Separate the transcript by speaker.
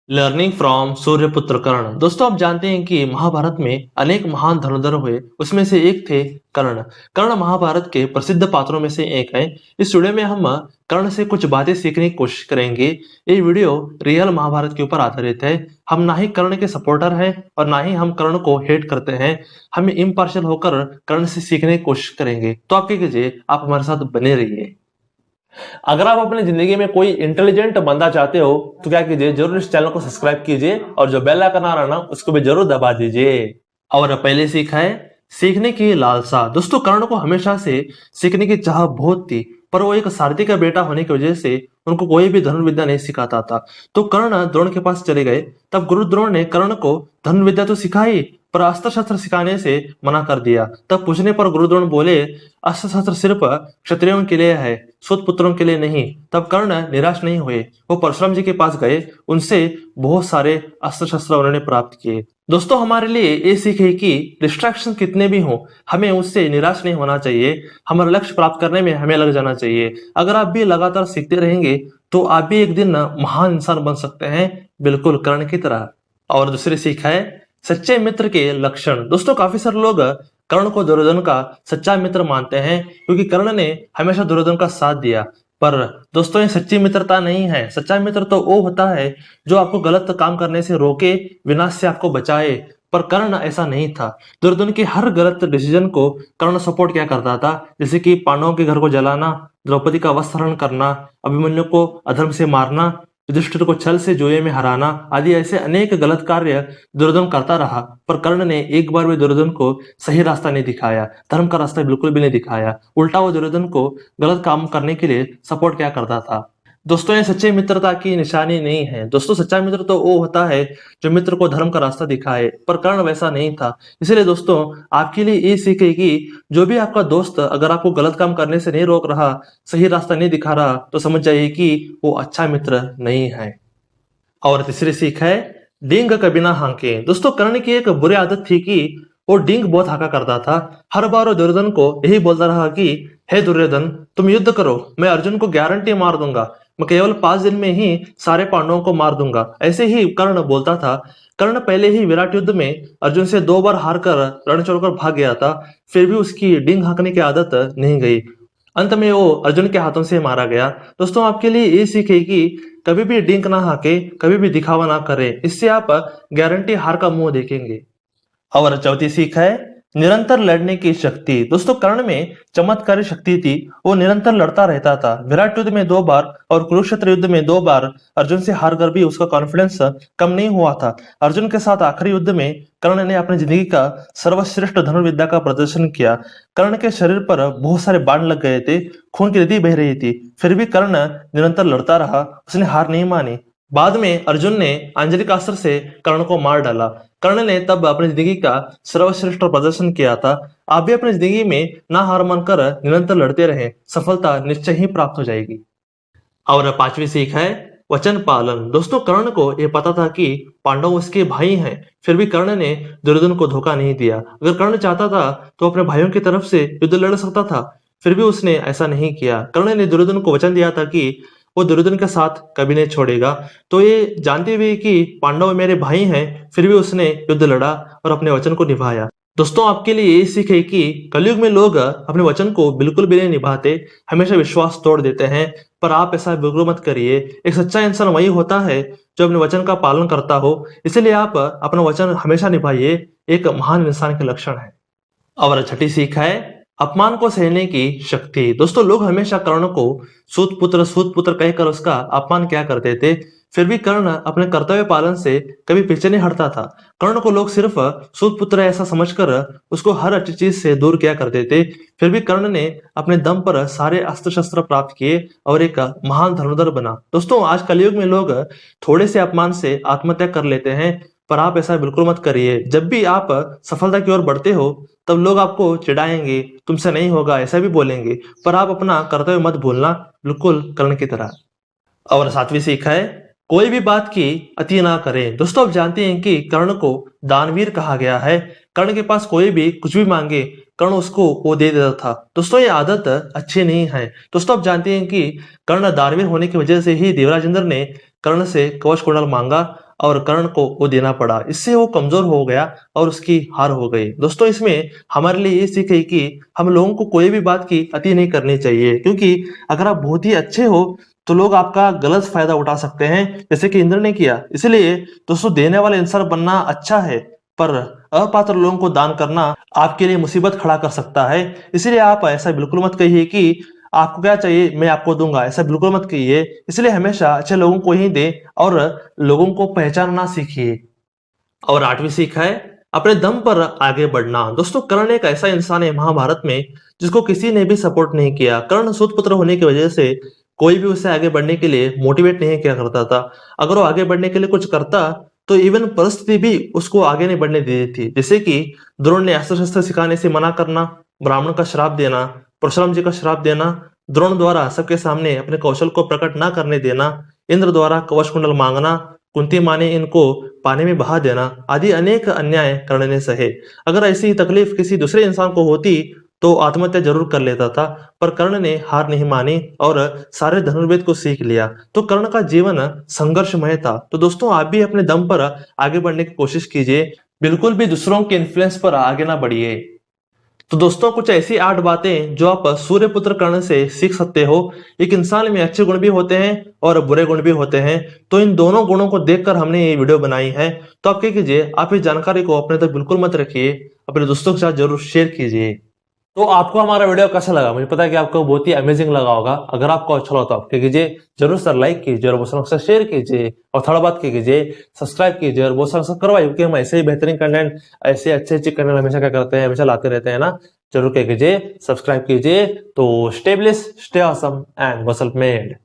Speaker 1: Learning from सूर्यपुत्र कर्ण। दोस्तों आप जानते हैं कि महाभारत में अनेक महान धनुर्धर हुए, उसमें से एक थे कर्ण। कर्ण महाभारत के प्रसिद्ध पात्रों में से एक है। इस वीडियो में हम कर्ण से कुछ बातें सीखने की कोशिश करेंगे। ये वीडियो रियल महाभारत के ऊपर आधारित है। हम ना ही कर्ण के सपोर्टर हैं और ना ही हम कर्ण को हेट करते हैं। हम इम्पार्शियल होकर कर्ण से सीखने की कोशिश करेंगे। तो आप क्या कीजिए, आप हमारे साथ बने रहिए। अगर आप अपनी जिंदगी में कोई इंटेलिजेंट बंदा चाहते हो तो क्या कीजिए, जरूर इस चैनल को सब्सक्राइब कीजिए और जो बेल आइकन आ रहा है ना उसको भी जरूर दबा दीजिए। और पहले सीखा है सीखने की लालसा। दोस्तों कर्ण को हमेशा से सीखने की चाह बहुत थी, पर वो एक सारथी का बेटा होने की वजह से उनको कोई भी धनुर्विद्या नहीं सिखाता था। तो कर्ण द्रोण के पास चले गए। तब गुरु द्रोण ने कर्ण को धनुर्विद्या तो सिखाई, पर अस्त्र शस्त्र सिखाने से मना कर दिया। तब पूछने पर गुरु द्रोण बोले, अस्त्र शस्त्र सिर्फ क्षत्रियों के लिए है, सूत पुत्रों के लिए नहीं। तब कर्ण निराश नहीं हुए, वो परशुराम जी के पास गए, उनसे बहुत सारे अस्त्र शस्त्र उन्होंने प्राप्त किए। दोस्तों हमारे लिए ये सीख है कि डिस्ट्रैक्शन कितने भी हों, हमें उससे निराश नहीं होना चाहिए। हमारा लक्ष्य प्राप्त करने में हमें लग जाना चाहिए। अगर आप भी लगातार सीखते रहेंगे तो आप भी एक दिन महान इंसान बन सकते हैं, बिल्कुल कर्ण की तरह। और दूसरी सीख है सच्चे मित्र के लक्षण। दोस्तों काफी सारे लोग कर्ण को दुर्योधन का सच्चा मित्र मानते हैं, क्योंकि कर्ण ने हमेशा दुर्योधन का साथ दिया। पर दोस्तों ये सच्ची मित्रता नहीं है। सच्चा मित्र तो वो होता है जो आपको गलत काम करने से रोके, विनाश से आपको बचाए। पर कर्ण ऐसा नहीं था। दुर्योधन की हर गलत डिसीजन को कर्ण सपोर्ट क्या करता था, जैसे कि पांडवों के घर को जलाना, द्रौपदी का वस्त्रहरण करना, अभिमन्यु को अधर्म से मारना, युधिष्ठिर को छल से जुए में हराना आदि ऐसे अनेक गलत कार्य दुर्योधन करता रहा। पर कर्ण ने एक बार भी दुर्योधन को सही रास्ता नहीं दिखाया, धर्म का रास्ता बिल्कुल भी नहीं दिखाया। उल्टा वो दुर्योधन को गलत काम करने के लिए सपोर्ट क्या करता था। दोस्तों ये सच्चे मित्रता की निशानी नहीं है। दोस्तों सच्चा मित्र तो वो होता है जो मित्र को धर्म का रास्ता दिखाए, पर कर्ण वैसा नहीं था। इसलिए दोस्तों आपके लिए ये सीख है कि जो भी आपका दोस्त अगर आपको गलत काम करने से नहीं रोक रहा, सही रास्ता नहीं दिखा रहा, तो समझ जाइए कि वो अच्छा मित्र नहीं है। और तीसरी सीख है डींग कभी ना हांके। दोस्तों कर्ण की एक बुरी आदत थी कि वो डींग बहुत हाका करता था। हर बार वो दुर्योधन को यही बोलता रहा कि हे दुर्योधन, तुम युद्ध करो, मैं अर्जुन को गारंटी मार दूंगा, मैं केवल 5 दिन में ही सारे पांडवों को मार दूंगा। ऐसे ही कर्ण बोलता था। कर्ण पहले ही विराट युद्ध में अर्जुन से 2 बार हार कर रण छोड़कर भाग गया था, फिर भी उसकी डींग हाँकने की आदत नहीं गई। अंत में वो अर्जुन के हाथों से मारा गया। दोस्तों आपके लिए ये सीख है कि कभी भी डिंक ना हाके, कभी भी दिखावा ना करें, इससे आप गारंटी हार का मुंह देखेंगे। और चौथी सीख है निरंतर लड़ने की शक्ति। दोस्तों कर्ण में चमत्कारी शक्ति थी, वो निरंतर लड़ता रहता था। विराट युद्ध में 2 बार और कुरुक्षेत्र युद्ध में 2 बार अर्जुन से हार कर भी उसका कॉन्फिडेंस कम नहीं हुआ था। अर्जुन के साथ आखिरी युद्ध में कर्ण ने अपनी जिंदगी का सर्वश्रेष्ठ धनुर्विद्या का प्रदर्शन किया। कर्ण के शरीर पर बहुत सारे बाण लग गए थे, खून की नदी बह रही थी, फिर भी कर्ण निरंतर लड़ता रहा, उसने हार नहीं मानी। बाद में अर्जुन ने अंजलि का अस्त्र से कर्ण को मार डाला। कर्ण ने तब अपनी जिंदगी का सर्वश्रेष्ठ प्रदर्शन किया था। आप भी अपनी जिंदगी में ना हार मानकर निरंतर लड़ते रहें, सफलता निश्चय ही प्राप्त हो जाएगी। और पांचवी सीख है वचन पालन। दोस्तों कर्ण को यह पता था कि पांडव उसके भाई हैं, फिर भी कर्ण ने दुर्योधन को धोखा नहीं दिया। अगर कर्ण चाहता था तो अपने भाइयों की तरफ से युद्ध लड़ सकता था, फिर भी उसने ऐसा नहीं किया। कर्ण ने दुर्योधन को वचन दिया था कि वो दुर्योधन के साथ कभी नहीं छोड़ेगा। तो ये जानते हुए कि पांडव मेरे भाई हैं, फिर भी उसने युद्ध लड़ा और अपने वचन को निभाया। दोस्तों आपके लिए ये सीख है कि कलयुग में लोग अपने वचन को बिल्कुल भी नहीं निभाते, हमेशा विश्वास तोड़ देते हैं। पर आप ऐसा बिल्कुल मत करिए। एक सच्चा इंसान वही होता है जो अपने वचन का पालन करता हो। इसलिए आप अपना वचन हमेशा निभाइए, एक महान इंसान के लक्षण है। और छठी सीख है अपमान को सहने की शक्ति। दोस्तों लोग हमेशा कर्ण को सूत पुत्र कहकर उसका अपमान क्या करते थे, फिर भी कर्ण अपने कर्तव्य पालन से कभी पीछे नहीं हटता था। कर्ण को लोग सिर्फ सूत पुत्र ऐसा समझकर उसको हर अच्छी चीज से दूर किया करते थे, फिर भी कर्ण ने अपने दम पर सारे अस्त्र शस्त्र प्राप्त किए और एक महान धनुर्धर बना। दोस्तों आज कलयुग में लोग थोड़े से अपमान से आत्महत्या कर लेते हैं, पर आप ऐसा बिल्कुल मत करिए। जब भी आप सफलता की ओर बढ़ते हो तब लोग आपको चिढ़ाएंगे, तुमसे नहीं होगा ऐसा भी बोलेंगे, पर आप अपना कर्तव्य मत भूलना, बिल्कुल कर्ण की तरह। और सातवीं सीख है कोई भी बात की अति ना करें। दोस्तों आप जानते हैं कि कर्ण को दानवीर कहा गया है। कर्ण के पास कोई भी कुछ भी मांगे, कर्ण उसको वो दे देता था। दोस्तों ये आदत अच्छी नहीं है। दोस्तों आप जानते हैं कि कर्ण दानवीर होने की वजह से ही देवराज इंद्र ने कर्ण से कवच कुंडल मांगा और कर्ण को वो देना पड़ा। इससे वो कमजोर हो गया और उसकी हार हो गई। दोस्तों इसमें हमारे लिए ये सीख है कि हम लोगों को कोई भी बात की अति नहीं करनी चाहिए, क्योंकि अगर आप बहुत ही अच्छे हो तो लोग आपका गलत फायदा उठा सकते हैं, जैसे कि इंद्र ने किया। इसलिए दोस्तों देने वाले इंसान बनना अच्छा है, पर अपात्र लोगों को दान करना आपके लिए मुसीबत खड़ा कर सकता है। इसलिए आप ऐसा बिल्कुल मत कहिए कि आपको क्या चाहिए मैं आपको दूंगा, ऐसा बिल्कुल मत कहिए। इसलिए हमेशा अच्छे लोगों को ही दे और लोगों को पहचानना सीखिए। और 8वीं सीख है अपने दम पर आगे बढ़ना। दोस्तों कर्ण एक ऐसा इंसान है महाभारत में जिसको किसी ने भी सपोर्ट नहीं किया। कर्ण सूतपुत्र होने की वजह से कोई भी उसे आगे बढ़ने के लिए मोटिवेट नहीं किया करता था। अगर वो आगे बढ़ने के लिए कुछ करता तो इवन परिस्थिति भी उसको आगे नहीं बढ़ने देती थी। जैसे कि द्रोण ने अस्त्र शस्त्र सिखाने से मना करना, ब्राह्मण का श्राप देना, परशुराम जी का श्राप देना, द्रोण द्वारा सबके सामने अपने कौशल को प्रकट ना करने देना, इंद्र द्वारा कवच कुंडल मांगना, कुंती माँ ने इनको पानी में बहा देना आदि अनेक अन्याय कर्ण ने सहे। अगर ऐसी ही तकलीफ किसी दूसरे इंसान को होती तो आत्महत्या जरूर कर लेता था, पर कर्ण ने हार नहीं मानी और सारे धनुर्वेद को सीख लिया। तो कर्ण का जीवन संघर्षमय था। तो दोस्तों आप भी अपने दम पर आगे बढ़ने की कोशिश कीजिए, बिल्कुल भी दूसरों के इन्फ्लुएंस पर आगे ना बढ़िए। तो दोस्तों कुछ ऐसी 8 बातें जो आप सूर्यपुत्र कर्ण से सीख सकते हो। एक इंसान में अच्छे गुण भी होते हैं और बुरे गुण भी होते हैं, तो इन दोनों गुणों को देखकर हमने ये वीडियो बनाई है। तो आप क्या कीजिए, आप इस जानकारी को अपने तक बिल्कुल मत रखिए, अपने दोस्तों के साथ जरूर शेयर कीजिए। तो आपको हमारा वीडियो कैसा लगा, मुझे पता है कि आपको बहुत ही अमेजिंग लगा होगा। अगर आपको अच्छा लगा तो आप क्या कीजिए, जरूर सर लाइक कीजिए और वो सर शेयर कीजिए, और थोड़ा बात कीजिए सब्सक्राइब कीजिए और वो सर करवाइए, क्योंकि हम ऐसे ही बेहतरीन कंटेंट, ऐसे अच्छे अच्छे कंटेंट हमेशा क्या करते हैं, हमेशा लाते रहते हैं ना। जरूर क्या कीजिए, सब्सक्राइब कीजिए। तो stay blessed, stay awesome and go self made.